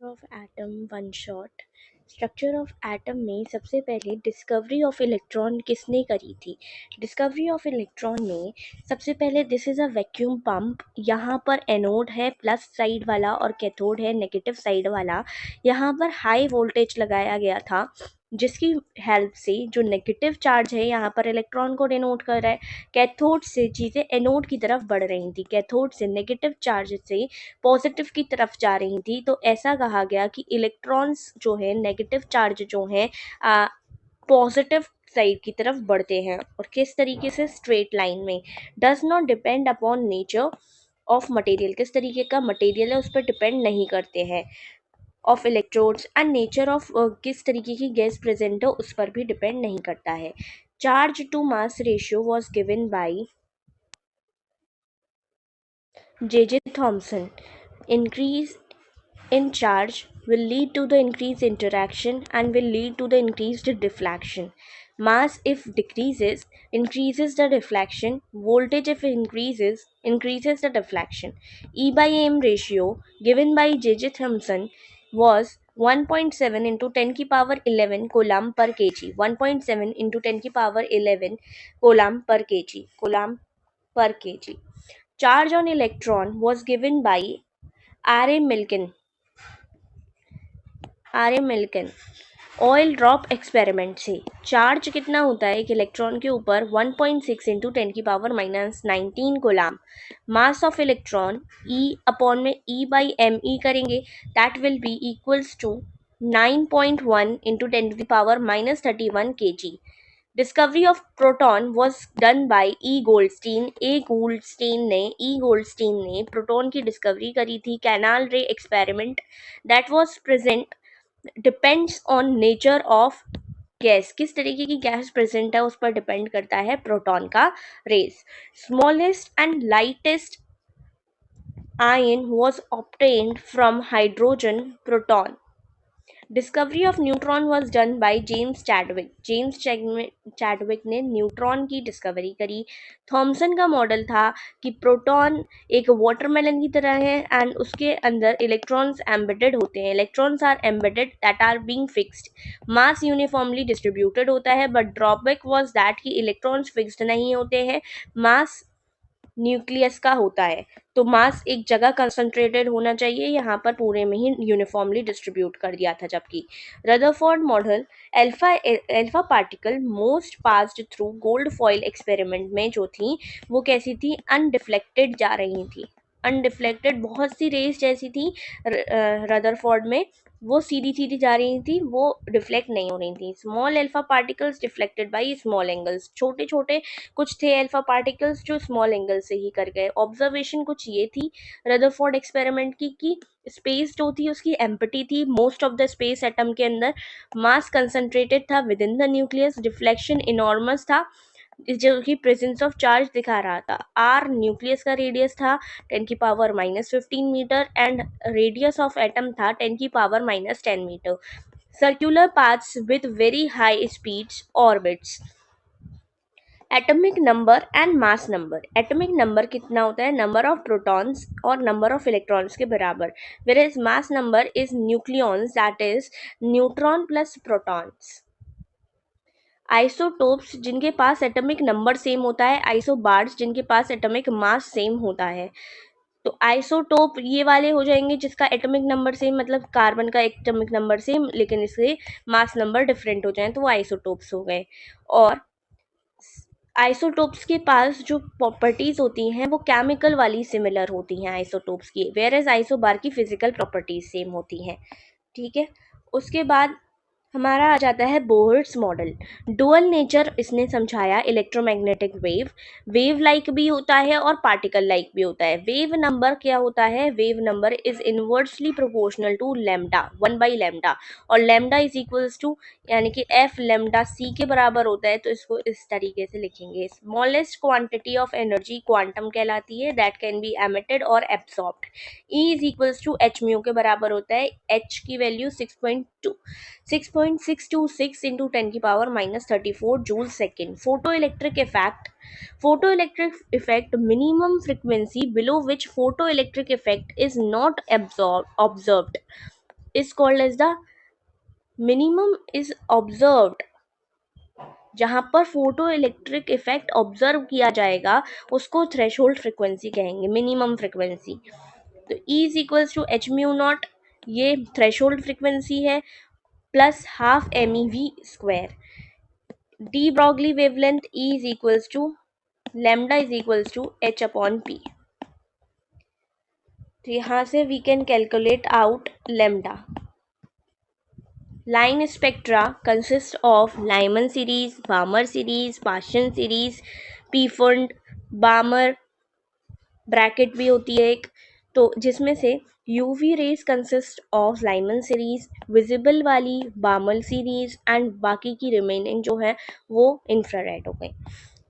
Of atom one shot. Structure of atom में सबसे पहले डिस्कवरी ऑफ इलेक्ट्रॉन किसने करी थी? डिस्कवरी ऑफ इलेक्ट्रॉन में सबसे पहले this is a vacuum pump. यहाँ पर एनोड है प्लस साइड वाला और कैथोड है नेगेटिव साइड वाला। यहाँ पर हाई वोल्टेज लगाया गया था जिसकी हेल्प से जो नेगेटिव चार्ज है यहाँ पर इलेक्ट्रॉन को डिनोट कर रहा है। कैथोड से चीज़ें एनोड की तरफ बढ़ रही थी, कैथोड से नेगेटिव चार्ज से पॉजिटिव की तरफ जा रही थी। तो ऐसा कहा गया कि इलेक्ट्रॉन्स जो है नेगेटिव चार्ज जो है पॉजिटिव साइड की तरफ बढ़ते हैं। और किस तरीके से? स्ट्रेट लाइन में। Does not depend upon nature of material, किस तरीके का मटेरियल है उस पर डिपेंड नहीं करते हैं। Of electrodes and nature of किस तरीके की गैस प्रेजेंट है उस पर भी डिपेंड नहीं करता है। Charge to mass ratio was given by J.J. Thomson. Increase in charge will lead to the increased interaction and will lead to the increased deflection. Mass if decreases increases the deflection. Voltage if increases the deflection. E by m ratio given by J.J. Thomson was 1.7 into 10 की power 11 coulomb per kg. 1.7 into 10 की power 11 coulomb per kg. Coulomb per kg. Charge on electron was given by R.A. Milken. R.A. Milken. Oil drop experiment से charge कितना होता है एक electron के ऊपर? 1.6 into 10 की power minus 19 coulomb. Mass of electron E upon में E by M E करेंगे, that will be equals to 9.1 into 10 की power minus 31 kg. Discovery of proton was done by E Goldstein. E Goldstein ने proton की discovery करी थी। Canal ray experiment that was present depends on nature of gas, किस तरीके की gas present है उस पर डिपेंड करता है प्रोटॉन का रेस। Smallest and lightest ion was obtained from hydrogen proton. Discovery of neutron was done by James Chadwick. Chadwick ने न्यूट्रॉन की डिस्कवरी करी। थॉमसन का मॉडल था कि प्रोटॉन एक वाटरमेलन की तरह है एंड उसके अंदर इलेक्ट्रॉन्स एम्बेडेड होते हैं। Electrons are embedded that are being fixed. Mass uniformly distributed होता है बट ड्रॉबैक वॉज दैट कि इलेक्ट्रॉन्स फिक्स्ड नहीं होते हैं, मास न्यूक्लियस का होता है। तो मास एक जगह कंसंट्रेटेड होना चाहिए, यहाँ पर पूरे में ही यूनिफॉर्मली डिस्ट्रीब्यूट कर दिया था। जबकि Rutherford model alpha particle most passed through gold foil experiment में जो थी वो कैसी थी? अनडिफ्लेक्टेड जा रही थी। अनडिफ्लेक्टेड बहुत सी रेस जैसी थी रदरफोर्ड में, वो सीधी सीधी जा रही थी, वो डिफ्लेक्ट नहीं हो रही थी। Small alpha particles deflected by small angles. छोटे छोटे कुछ थे अल्फा पार्टिकल्स जो स्मॉल एंगल से ही कर गए। ऑब्जर्वेशन कुछ ये थी रदरफोर्ड एक्सपेरिमेंट की कि स्पेस जो थी उसकी एम्प्टी थी, most of the space atom के अंदर। मास कंसंट्रेटेड था with in the nucleus. Deflection enormous था जो कि प्रेजेंस ऑफ चार्ज दिखा रहा था। आर न्यूक्लियस का रेडियस था 10 की power minus 15 metre and radius of atom था 10 की power minus 10 metre. Circular paths with very high speeds orbits. Atomic number and mass number. Atomic number कितना होता है? नंबर ऑफ प्रोटॉन्स और नंबर ऑफ इलेक्ट्रॉन्स के बराबर। Where mass number is nucleons that is neutron plus protons. Isotopes जिनके पास atomic number same होता है, आइसोबार्स जिनके पास एटॉमिक मास सेम होता है। तो आइसोटोप ये वाले हो जाएंगे जिसका एटॉमिक नंबर सेम, मतलब कार्बन का एटॉमिक नंबर सेम लेकिन इसके मास नंबर डिफरेंट हो जाए तो वो आइसोटोप्स हो गए। और आइसोटोप्स के पास जो प्रॉपर्टीज होती हैं वो केमिकल वाली सिमिलर होती हैं आइसोटोप्स की, वेयर एज आइसोबार की फिजिकल प्रॉपर्टीज सेम होती हैं। ठीक है, उसके बाद हमारा आ जाता है बोहर्ट्स मॉडल। डुअल नेचर इसने समझाया इलेक्ट्रोमैग्नेटिक वेव। वेव लाइक भी होता है और पार्टिकल लाइक भी होता है। वेव नंबर क्या होता है? Wave number is inversely proportional to lambda, 1/λ, और लेमडा इज इक्वल्स टू यानी कि एफ लेमडा सी के बराबर होता है। तो इसको इस तरीके से लिखेंगे। Smallest quantity of energy quantum कहलाती है, दैट कैन बी एमिटेड और absorbed. E is equals to H mu के बराबर होता है। एच की वैल्यू 6.626 into 10 की power minus 34 joule second. Photo electric effect minimum frequency below which photo electric effect is not observed is called as the minimum is observed. जहां पर photo electric effect observe किया जाएगा उसको threshold frequency कहेंगे, minimum frequency. तो E is equals to H mu naught, ये threshold frequency है, plus half M E V square. De Broglie wavelength E is equals to lambda is equals to H upon P. तो यहाँ से we can calculate out lambda. Line spectra consists of Lyman series, Balmer series, Paschen series, Pfund, Balmer Brackett भी होती है एक. तो जिसमें से UV rays consist of Lyman series, visible वाली बामल सीरीज एंड बाकी की रिमेनिंग जो है वो इंफ्रारेड हो गई.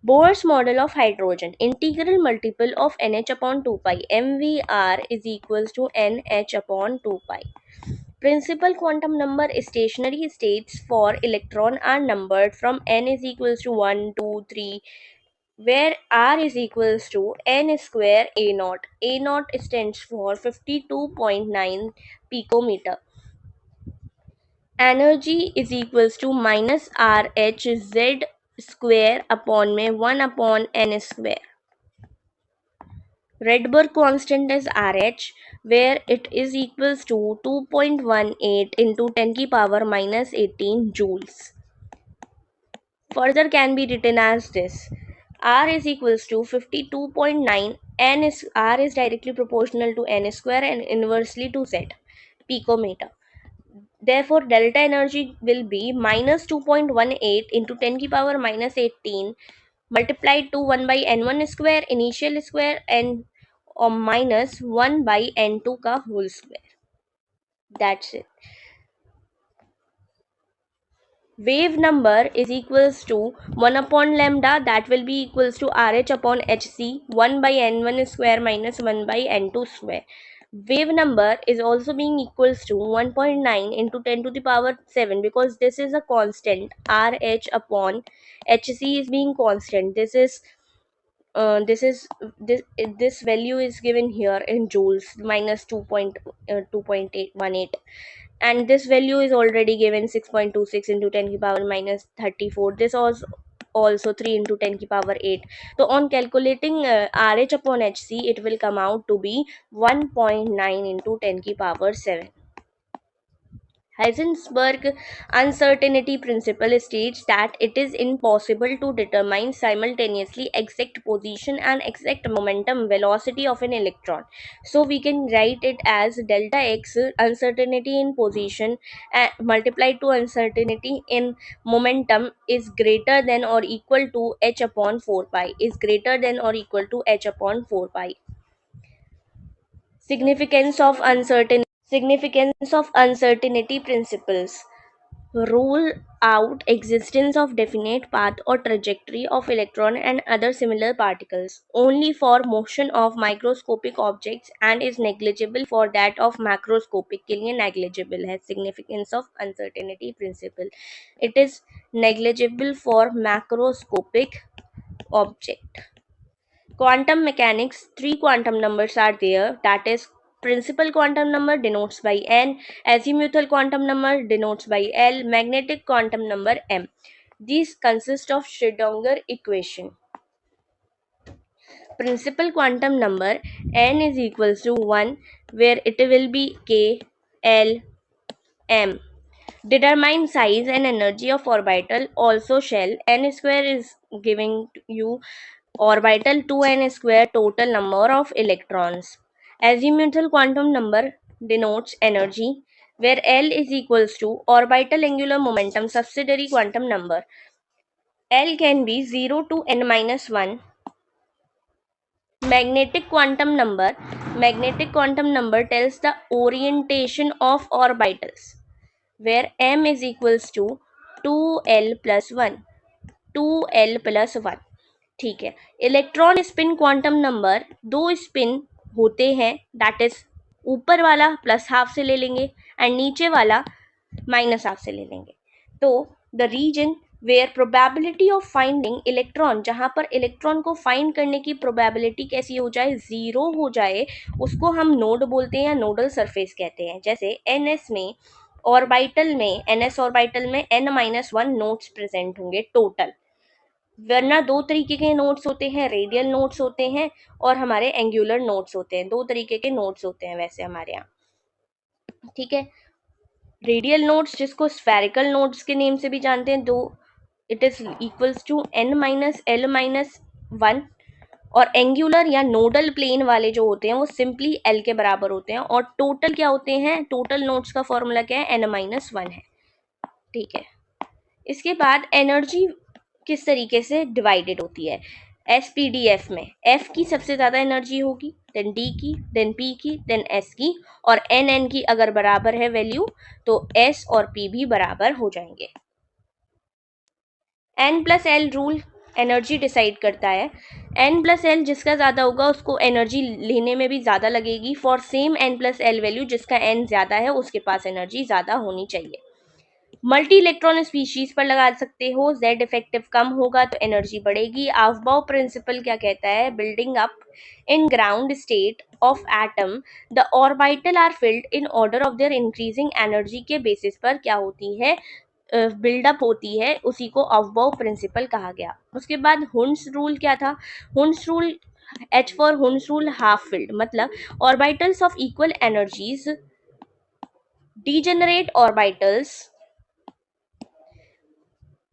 Bohr's model of hydrogen, integral multiple of NH upon 2 pi, MVR is equals to NH upon 2 pi. Principal quantum number stationary states for electron are numbered from n is equals to 1, 2, 3, where r is equals to n square a naught. A naught stands for 52.9 picometer. Energy is equals to minus RH z square upon में 1 upon n square. Rydberg constant is RH, where it is equals to 2.18 into 10 की power minus 18 joules. Further can be written as this: R is equals to 52.9, R is directly proportional to n square and inversely to Z, picometer. Therefore, delta energy will be minus 2.18 into 10 की power minus 18 multiplied to 1 by n1 square initial square and or minus 1 by n2 का whole square. That's it. Wave number is equals to 1 upon lambda, that will be equals to RH upon HC, 1 by n1 square minus 1 by n2 square. Wave number is also being equals to 1.9 into 10 to the power 7 because this is a constant. RH upon HC is being constant. This value is given here in joules, minus 2.18, and this value is already given 6.26 into 10 की power minus 34. This was also 3 into 10 की power 8. So on calculating RH upon HC, it will come out to be 1.9 into 10 की power 7. Heisenberg uncertainty principle states that it is impossible to determine simultaneously exact position and exact momentum velocity of an electron. So we can write it as delta x, uncertainty in position multiplied to uncertainty in momentum, is greater than or equal to h upon 4 pi, is greater than or equal to h upon 4 pi. Significance of uncertainty principles: rule out existence of definite path or trajectory of electron and other similar particles only for motion of microscopic objects and is negligible for that of macroscopic. के लिए negligible है significance of uncertainty principle. It is negligible for macroscopic object. Quantum mechanics, 3 quantum numbers are there, that is principal quantum number denotes by n, azimuthal quantum number denotes by L, magnetic quantum number m. These consist of Schrödinger equation. Principal quantum number n is equals to 1, where it will be k, L, m. Determine size and energy of orbital, also shell. N square is giving you orbital 2n square total number of electrons. Azimuthal quantum number denotes energy, where L is equals to orbital angular momentum subsidiary quantum number. L can be 0 to n minus 1. Magnetic quantum number tells the orientation of orbitals, where m is equals to 2l plus 1. ठीक है. Electron spin quantum number, 2 spin होते हैं, that is ऊपर वाला plus half से ले लेंगे and नीचे वाला माइनस हाफ से ले लेंगे. तो the region where probability of finding electron, जहां पर इलेक्ट्रॉन को फाइंड करने की प्रोबेबिलिटी कैसी हो जाए, जीरो हो जाए, उसको हम नोड बोलते हैं या नोडल सरफेस कहते हैं। जैसे एनएस में ऑर्बिटल में एनएस ऑर्बिटल में n-1 नोड्स प्रेजेंट होंगे टोटल, वरना दो तरीके के नोड्स होते हैं, रेडियल नोड्स होते हैं और हमारे एंगुलर नोड्स होते हैं, दो तरीके के नोड्स होते हैं वैसे हमारे यहाँ, ठीक है। रेडियल नोड्स जिसको स्फेरिकल नोड्स के नेम से भी जानते हैं, दो it is equals to n-l-1, और एंगुलर या नोडल प्लेन वाले जो होते हैं वो सिंपली l के बराबर होते हैं, और टोटल क्या होते हैं, टोटल नोड्स का फॉर्मूला क्या है, n-1 है, ठीक है। इसके बाद एनर्जी किस तरीके से डिवाइडेड होती है, एसपीडीएफ में एफ की सबसे ज्यादा एनर्जी होगी, देन डी की, देन पी की, देन एस की, और एन एन की अगर बराबर है वैल्यू तो एस और पी भी बराबर हो जाएंगे। N plus L rule energy decide करता है, एन प्लस एल जिसका ज्यादा होगा उसको एनर्जी लेने में भी ज्यादा लगेगी, for same N plus L value जिसका एन ज्यादा है उसके पास एनर्जी ज्यादा होनी चाहिए। मल्टी इलेक्ट्रॉन स्पीशीज पर लगा सकते हो, जेड इफेक्टिव कम होगा तो एनर्जी बढ़ेगी। आफबाउ प्रिंसिपल क्या कहता है, building up in ground state of atom the orbital are filled in order of their increasing energy के बेसिस पर क्या होती है, बिल्डअप होती है, उसी को आफबाउ प्रिंसिपल कहा गया। उसके बाद हुंस रूल क्या था, Hund's rule H for Hund's rule half filled, मतलब orbitals of equal energies degenerate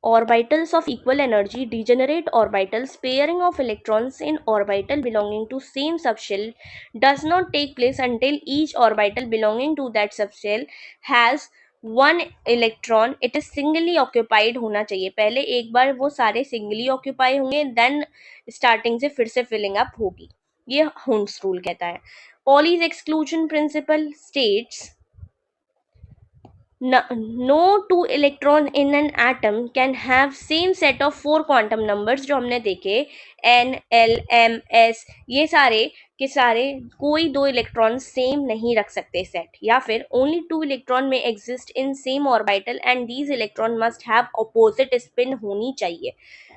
orbitals of equal energy degenerate orbitals, pairing of electrons in orbital belonging to same subshell does not take place until each orbital belonging to that subshell has one electron, it is singly occupied होना चाहिए, पहले एक बार वो सारे singly occupy होंगे, then starting से फिर से filling up होगी, ये हुंस रूल कहता है। Pauli's exclusion principle states no two electron in an atom can have same set of 4 quantum numbers जो हमने देखे n l m s, ये सारे के सारे कोई दो इलेक्ट्रॉन सेम नहीं रख सकते सेट, या फिर ओनली टू इलेक्ट्रॉन में exist in same orbital and these electron must have opposite spin होनी चाहिए।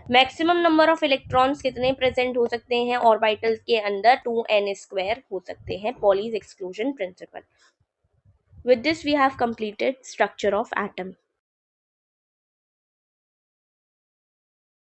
मैक्सिमम नंबर ऑफ इलेक्ट्रॉन्स कितने प्रेजेंट हो सकते हैं ऑर्बिटल के अंदर, 2n² हो सकते हैं, Pauli's exclusion principle. With this, we have completed structure of atom.